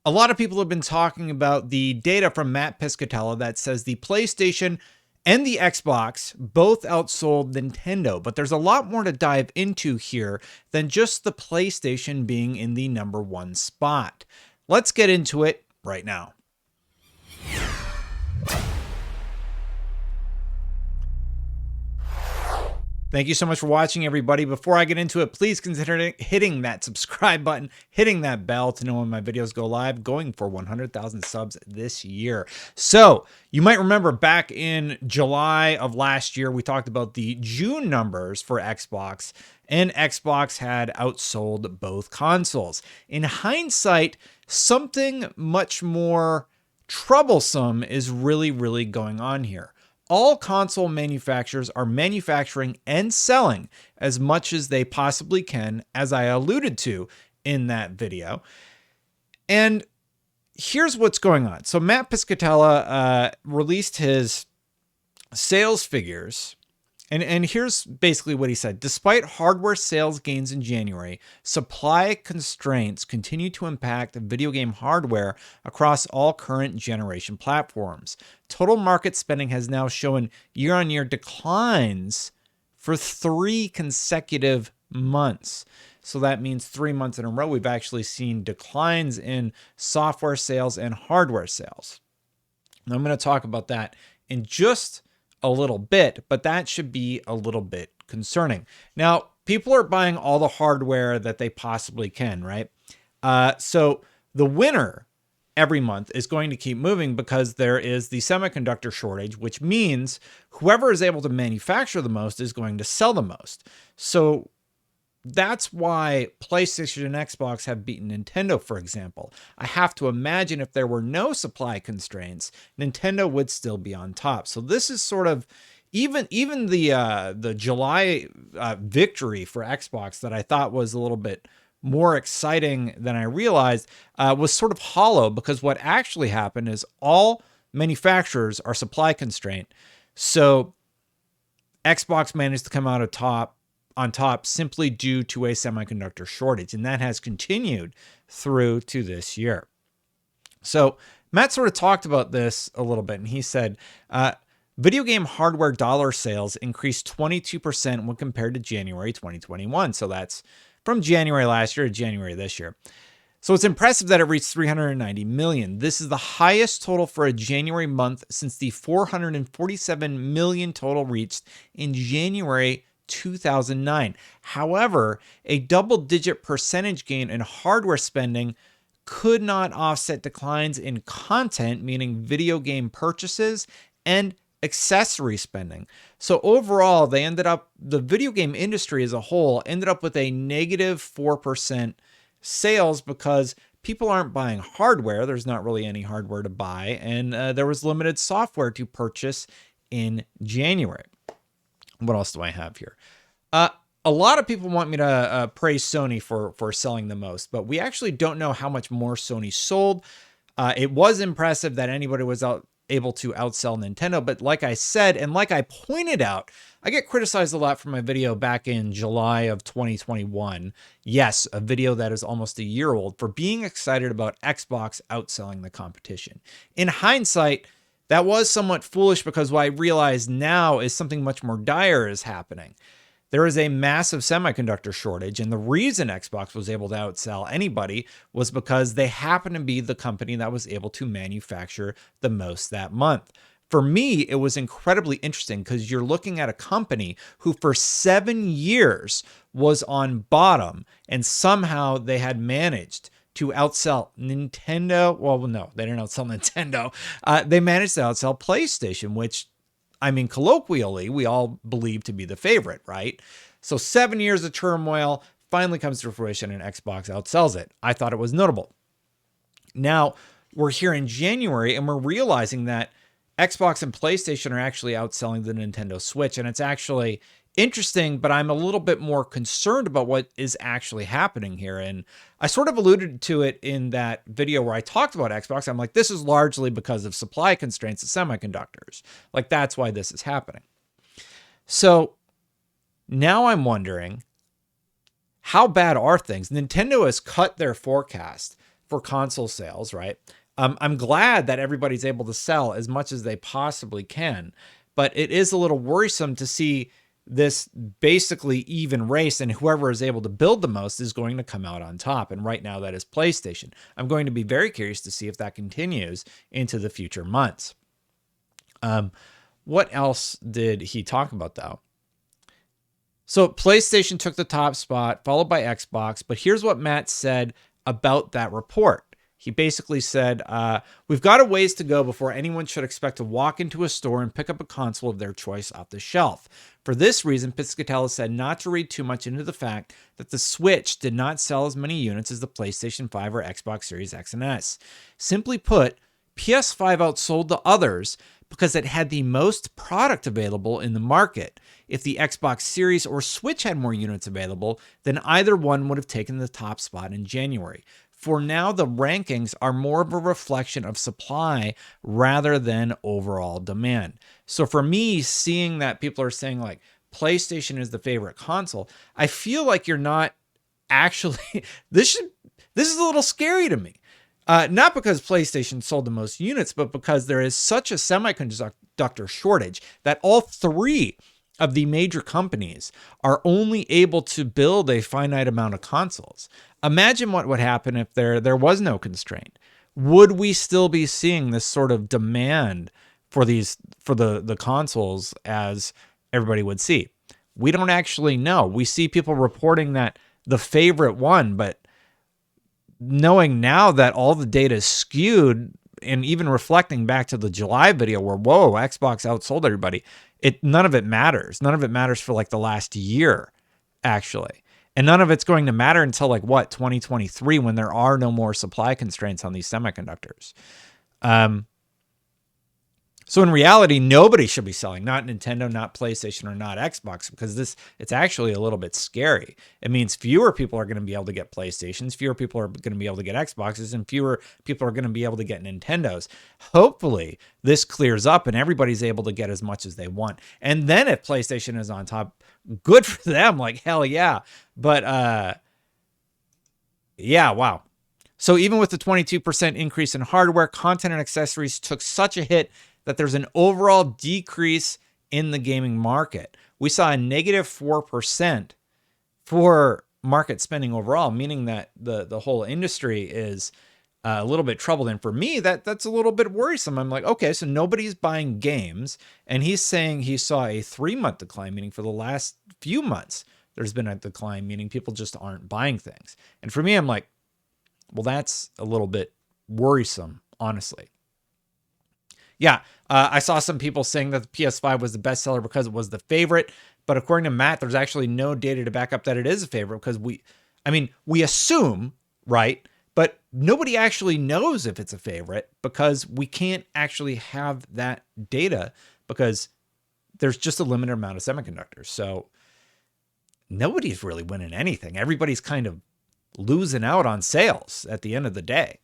A lot of people have been talking about the data from Matt Piscatella that says the PlayStation and the Xbox both outsold Nintendo, but there's a lot more to dive into here than just the PlayStation being in the #1 spot. Let's get into it right now. Thank you so much for watching, everybody. Before I get into it, please consider hitting that subscribe button, hitting that bell to know when my videos go live, going for 100,000 subs this year. So you might remember back in July of last year, we talked about the June numbers for Xbox, and Xbox had outsold both consoles. In hindsight, something much more troublesome is really going on here. All console manufacturers are manufacturing and selling as much as they possibly can, as I alluded to in that video. And here's what's going on. So Matt Piscatella released his sales figures. And here's basically what he said. Despite hardware sales gains in January, supply constraints continue to impact video game hardware across all current generation platforms. Total market spending has now shown year-on-year declines for 3 consecutive months. So that means 3 months in a row, we've actually seen declines in software sales and hardware sales. Now, I'm going to talk about that in just a little bit, but that should be a little bit concerning. Now, people are buying all the hardware that they possibly can, right? So the winner every month is going to keep moving because there is the semiconductor shortage, which means whoever is able to manufacture the most is going to sell the most. So that's why PlayStation and Xbox have beaten Nintendo, for example. I have to imagine if there were no supply constraints, Nintendo would still be on top. So this is sort of even the July victory for Xbox that I thought was a little bit more exciting than I realized was sort of hollow, because what actually happened is all manufacturers are supply constrained. So Xbox managed to come out on top simply due to a semiconductor shortage, and that has continued through to this year. So Matt sort of talked about this a little bit, and he said, video game hardware dollar sales increased 22% when compared to January 2021. So that's from January last year to January this year. So it's impressive that it reached 390 million. This is the highest total for a January month since the 447 million total reached in January 2009. However, a double-digit percentage gain in hardware spending could not offset declines in content, meaning video game purchases and accessory spending. So overall, the video game industry as a whole ended up with a negative 4% sales because people aren't buying hardware. There's not really any hardware to buy, and there was limited software to purchase in January. What else do I have here? A lot of people want me to praise Sony for selling the most, but we actually don't know how much more Sony sold. It was impressive that anybody was able to outsell Nintendo, but like I said, and like I pointed out, I get criticized a lot for my video back in July of 2021. Yes, a video that is almost a year old, for being excited about Xbox outselling the competition. In hindsight, that was somewhat foolish, because what I realize now is something much more dire is happening. There is a massive semiconductor shortage, and the reason Xbox was able to outsell anybody was because they happen to be the company that was able to manufacture the most that month. For me, it was incredibly interesting because you're looking at a company who for 7 years was on bottom, and somehow they had managed to outsell Nintendo. Well, no, they didn't outsell Nintendo. They managed to outsell PlayStation, which, I mean, colloquially, we all believe to be the favorite, right? So 7 years of turmoil finally comes to fruition, and Xbox outsells it. I thought it was notable. Now, we're here in January, and we're realizing that Xbox and PlayStation are actually outselling the Nintendo Switch, and it's actually interesting, but I'm a little bit more concerned about what is actually happening here. And I sort of alluded to it in that video where I talked about Xbox. I'm like, this is largely because of supply constraints of semiconductors. Like, that's why this is happening. So now I'm wondering, how bad are things? Nintendo has cut their forecast for console sales, right? I'm glad that everybody's able to sell as much as they possibly can, but it is a little worrisome to see this basically even race, and whoever is able to build the most is going to come out on top. And right now that is PlayStation. I'm going to be very curious to see if that continues into the future months. What else did he talk about though? So PlayStation took the top spot, followed by Xbox. But here's what Matt said about that report. He basically said, we've got a ways to go before anyone should expect to walk into a store and pick up a console of their choice off the shelf. For this reason, Piscatella said not to read too much into the fact that the Switch did not sell as many units as the PlayStation 5 or Xbox Series X and S. Simply put, PS5 outsold the others because it had the most product available in the market. If the Xbox Series or Switch had more units available, then either one would have taken the top spot in January. For now, the rankings are more of a reflection of supply rather than overall demand. So for me, seeing that people are saying like PlayStation is the favorite console, I feel like you're not actually, this is a little scary to me. Not because PlayStation sold the most units, but because there is such a semiconductor shortage that all three of the major companies are only able to build a finite amount of consoles. Imagine what would happen if there was no constraint. Would we still be seeing this sort of demand for the consoles as everybody would see? We don't actually know. We see people reporting that the favorite one, but knowing now that all the data is skewed, and even reflecting back to the July video where, whoa, Xbox outsold everybody, none of it matters. None of it matters for like the last year, actually. And none of it's going to matter until like, 2023, when there are no more supply constraints on these semiconductors. So in reality, nobody should be selling, not Nintendo, not PlayStation, or not Xbox, because it's actually a little bit scary. It means fewer people are going to be able to get PlayStations, fewer people are going to be able to get Xboxes, and fewer people are going to be able to get Nintendos. Hopefully, this clears up and everybody's able to get as much as they want. And then if PlayStation is on top, good for them, like hell yeah. But yeah, wow. So even with the 22% increase in hardware, content and accessories took such a hit that there's an overall decrease in the gaming market. We saw a negative 4% for market spending overall, meaning that the whole industry is a little bit troubled. And for me, that's a little bit worrisome. I'm like, okay, so nobody's buying games. And he's saying he saw a 3-month decline, meaning for the last few months, there's been a decline, meaning people just aren't buying things. And for me, I'm like, well, that's a little bit worrisome, honestly. Yeah, I saw some people saying that the PS5 was the bestseller because it was the favorite. But according to Matt, there's actually no data to back up that it is a favorite, because we assume, right? But nobody actually knows if it's a favorite, because we can't actually have that data because there's just a limited amount of semiconductors. So nobody's really winning anything. Everybody's kind of losing out on sales at the end of the day.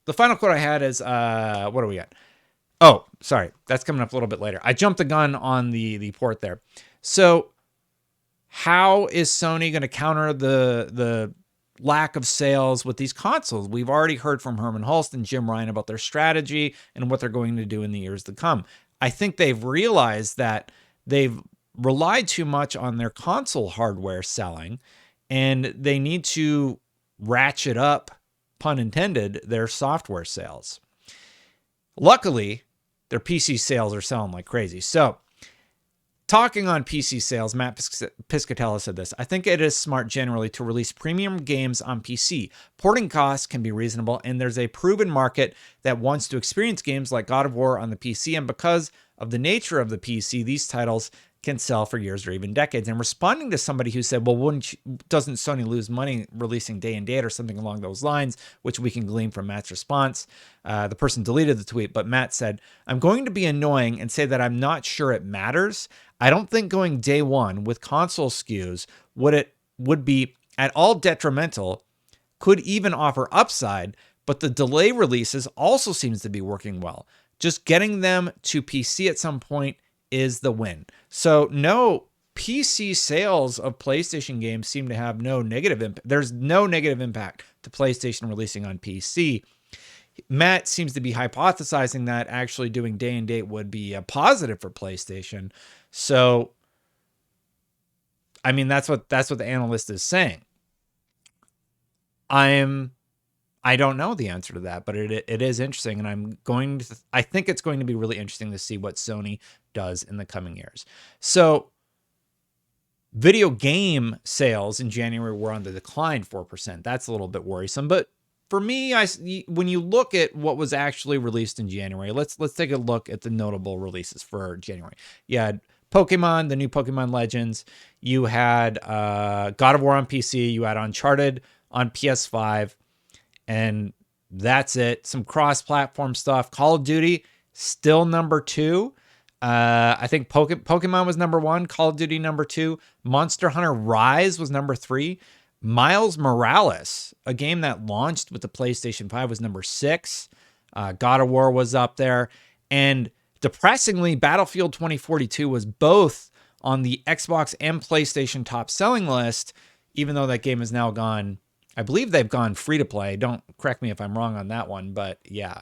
The final quote I had is, what do we got? Oh, sorry. That's coming up a little bit later. I jumped the gun on the port there. So how is Sony going to counter the lack of sales with these consoles? We've already heard from Herman Hulst and Jim Ryan about their strategy and what they're going to do in the years to come. I think they've realized that they've relied too much on their console hardware selling, and they need to ratchet up, pun intended, their software sales. Luckily, their PC sales are selling like crazy. So, talking on PC sales, Matt Piscatella said this: I think it is smart generally to release premium games on PC. Porting costs can be reasonable, and there's a proven market that wants to experience games like God of War on the PC, and because of the nature of the PC, these titles can sell for years or even decades. And responding to somebody who said, well, doesn't Sony lose money releasing day and date or something along those lines, which we can glean from Matt's response. The person deleted the tweet, but Matt said, I'm going to be annoying and say that I'm not sure it matters. I don't think going day one with console SKUs would be at all detrimental, could even offer upside, but the delay releases also seems to be working well. Just getting them to PC at some point is the win. So no PC sales of PlayStation games seem to have no negative impact. There's no negative impact to PlayStation releasing on PC. Matt seems to be hypothesizing that actually doing day and date would be a positive for PlayStation. So, I mean, that's what the analyst is saying. I don't know the answer to that, but it is interesting, and I think it's going to be really interesting to see what Sony does in the coming years. So, video game sales in January were on the decline 4%. That's a little bit worrisome, but for me, when you look at what was actually released in January, let's take a look at the notable releases for January. You had Pokemon, the new Pokemon Legends. You had God of War on PC. You had Uncharted on PS5. And that's it. Some cross-platform stuff. Call of Duty, still number 2. I think Pokemon was number 1. Call of Duty number 2. Monster Hunter Rise was number 3. Miles Morales, a game that launched with the PlayStation 5, was number 6. God of War was up there. And depressingly, Battlefield 2042 was both on the Xbox and PlayStation top selling list, even though that game has now gone... I believe they've gone free to play. Don't correct me if I'm wrong on that one, but yeah.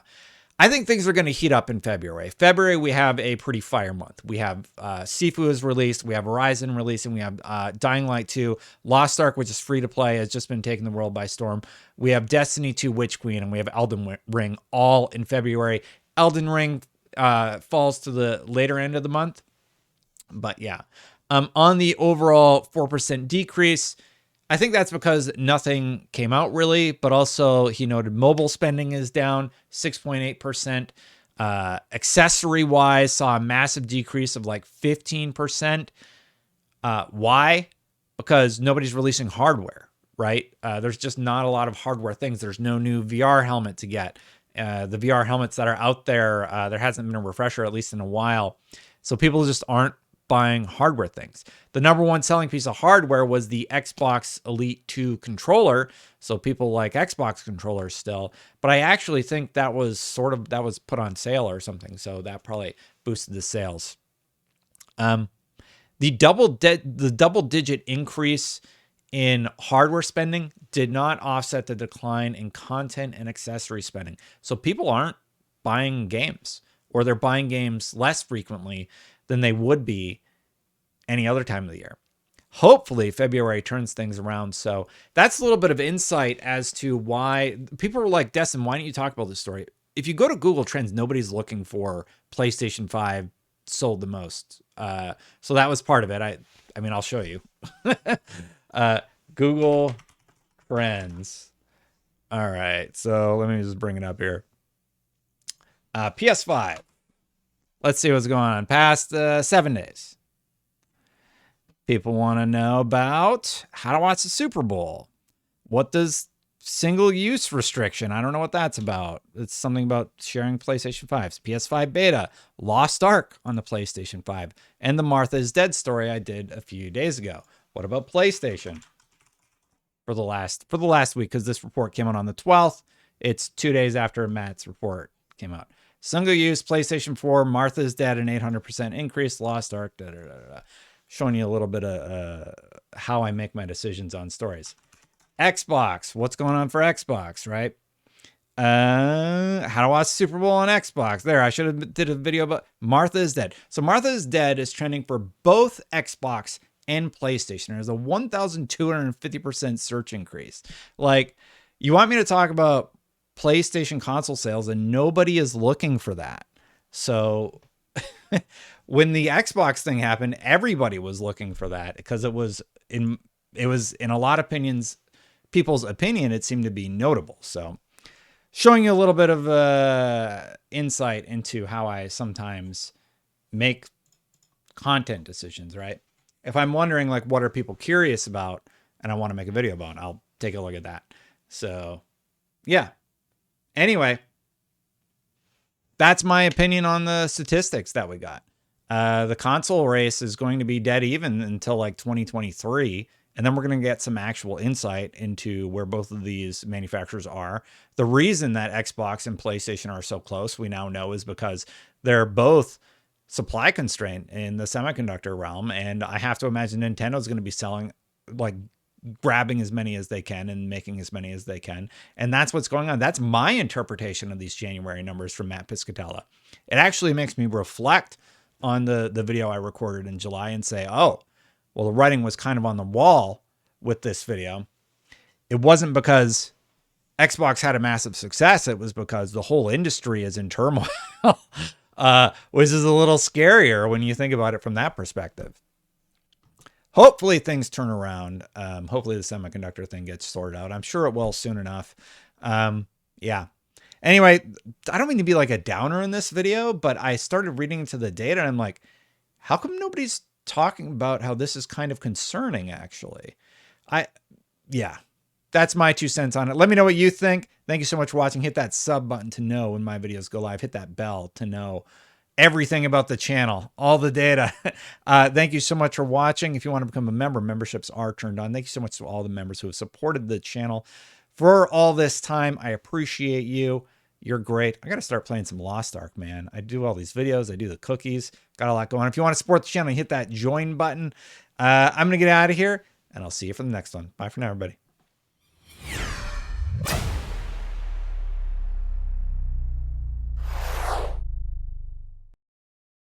I think things are going to heat up in February. February, we have a pretty fire month. We have Sifu is released. We have Horizon releasing. We have Dying Light 2. Lost Ark, which is free to play, has just been taking the world by storm. We have Destiny 2 Witch Queen, and we have Elden Ring all in February. Elden Ring falls to the later end of the month. But yeah. On the overall 4% decrease, I think that's because nothing came out really, but also he noted mobile spending is down 6.8%. Accessory-wise, saw a massive decrease of like 15%. Why? Because nobody's releasing hardware, right? There's just not a lot of hardware things. There's no new VR helmet to get. The VR helmets that are out there, there hasn't been a refresher, at least in a while. So people just aren't buying hardware things. The number one selling piece of hardware was the Xbox Elite 2 controller. So people like Xbox controllers still, but I actually think that was put on sale or something. So that probably boosted the sales. The double-digit increase in hardware spending did not offset the decline in content and accessory spending. So people aren't buying games, or they're buying games less frequently than they would be any other time of the year. Hopefully February turns things around. So that's a little bit of insight as to why people were like, Destin, why don't you talk about this story? If you go to Google Trends, nobody's looking for PlayStation 5 sold the most. So that was part of it. I mean, I'll show you. Google Trends. All right. So let me just bring it up here. PS5. Let's see what's going on. Past 7 days. People want to know about how to watch the Super Bowl. What does single-use restriction? I don't know what that's about. It's something about sharing PlayStation 5s. PS5 beta. Lost Ark on the PlayStation 5. And the Martha is Dead story I did a few days ago. What about PlayStation? For the last week, because this report came out on the 12th. It's 2 days after Matt's report came out. Single use, PlayStation 4, Martha's Dead, an 800% increase, Lost Ark, showing you a little bit of how I make my decisions on stories. Xbox, what's going on for Xbox, right? How to watch Super Bowl on Xbox. There, I should have did a video about Martha's Dead. So Martha's Dead is trending for both Xbox and PlayStation. There's a 1,250% search increase. Like, you want me to talk about PlayStation console sales, and nobody is looking for that. So when the Xbox thing happened, everybody was looking for that because it was in a lot of people's opinion, it seemed to be notable. So showing you a little bit of insight into how I sometimes make content decisions, right? If I'm wondering, like, what are people curious about and I want to make a video about, I'll take a look at that. So yeah. Anyway, that's my opinion on the statistics that we got. The console race is going to be dead even until like 2023. And then we're going to get some actual insight into where both of these manufacturers are. The reason that Xbox and PlayStation are so close, we now know, is because they're both supply constraint in the semiconductor realm. And I have to imagine Nintendo's going to be selling, like, grabbing as many as they can and making as many as they can. And that's what's going on. That's my interpretation of these January numbers from Matt Piscatella. It actually makes me reflect on the video I recorded in July and say, oh, well, the writing was kind of on the wall with this video. It wasn't because Xbox had a massive success. It was because the whole industry is in turmoil, which is a little scarier when you think about it from that perspective. Hopefully things turn around. Hopefully the semiconductor thing gets sorted out. I'm sure it will soon enough. Yeah. Anyway, I don't mean to be like a downer in this video, but I started reading into the data and I'm like, how come nobody's talking about how this is kind of concerning, actually? Yeah, that's my 2 cents on it. Let me know what you think. Thank you so much for watching. Hit that sub button to know when my videos go live. Hit that bell to know everything about the channel, all the data. Thank you so much for watching. If you want to become a member, memberships are turned on. Thank you so much to all the members who have supported the channel for all this time. I appreciate you. You're great. I got to start playing some Lost Ark, man. I do all these videos. I do the cookies. Got a lot going on. If you want to support the channel, hit that join button. I'm going to get out of here, and I'll see you for the next one. Bye for now, everybody.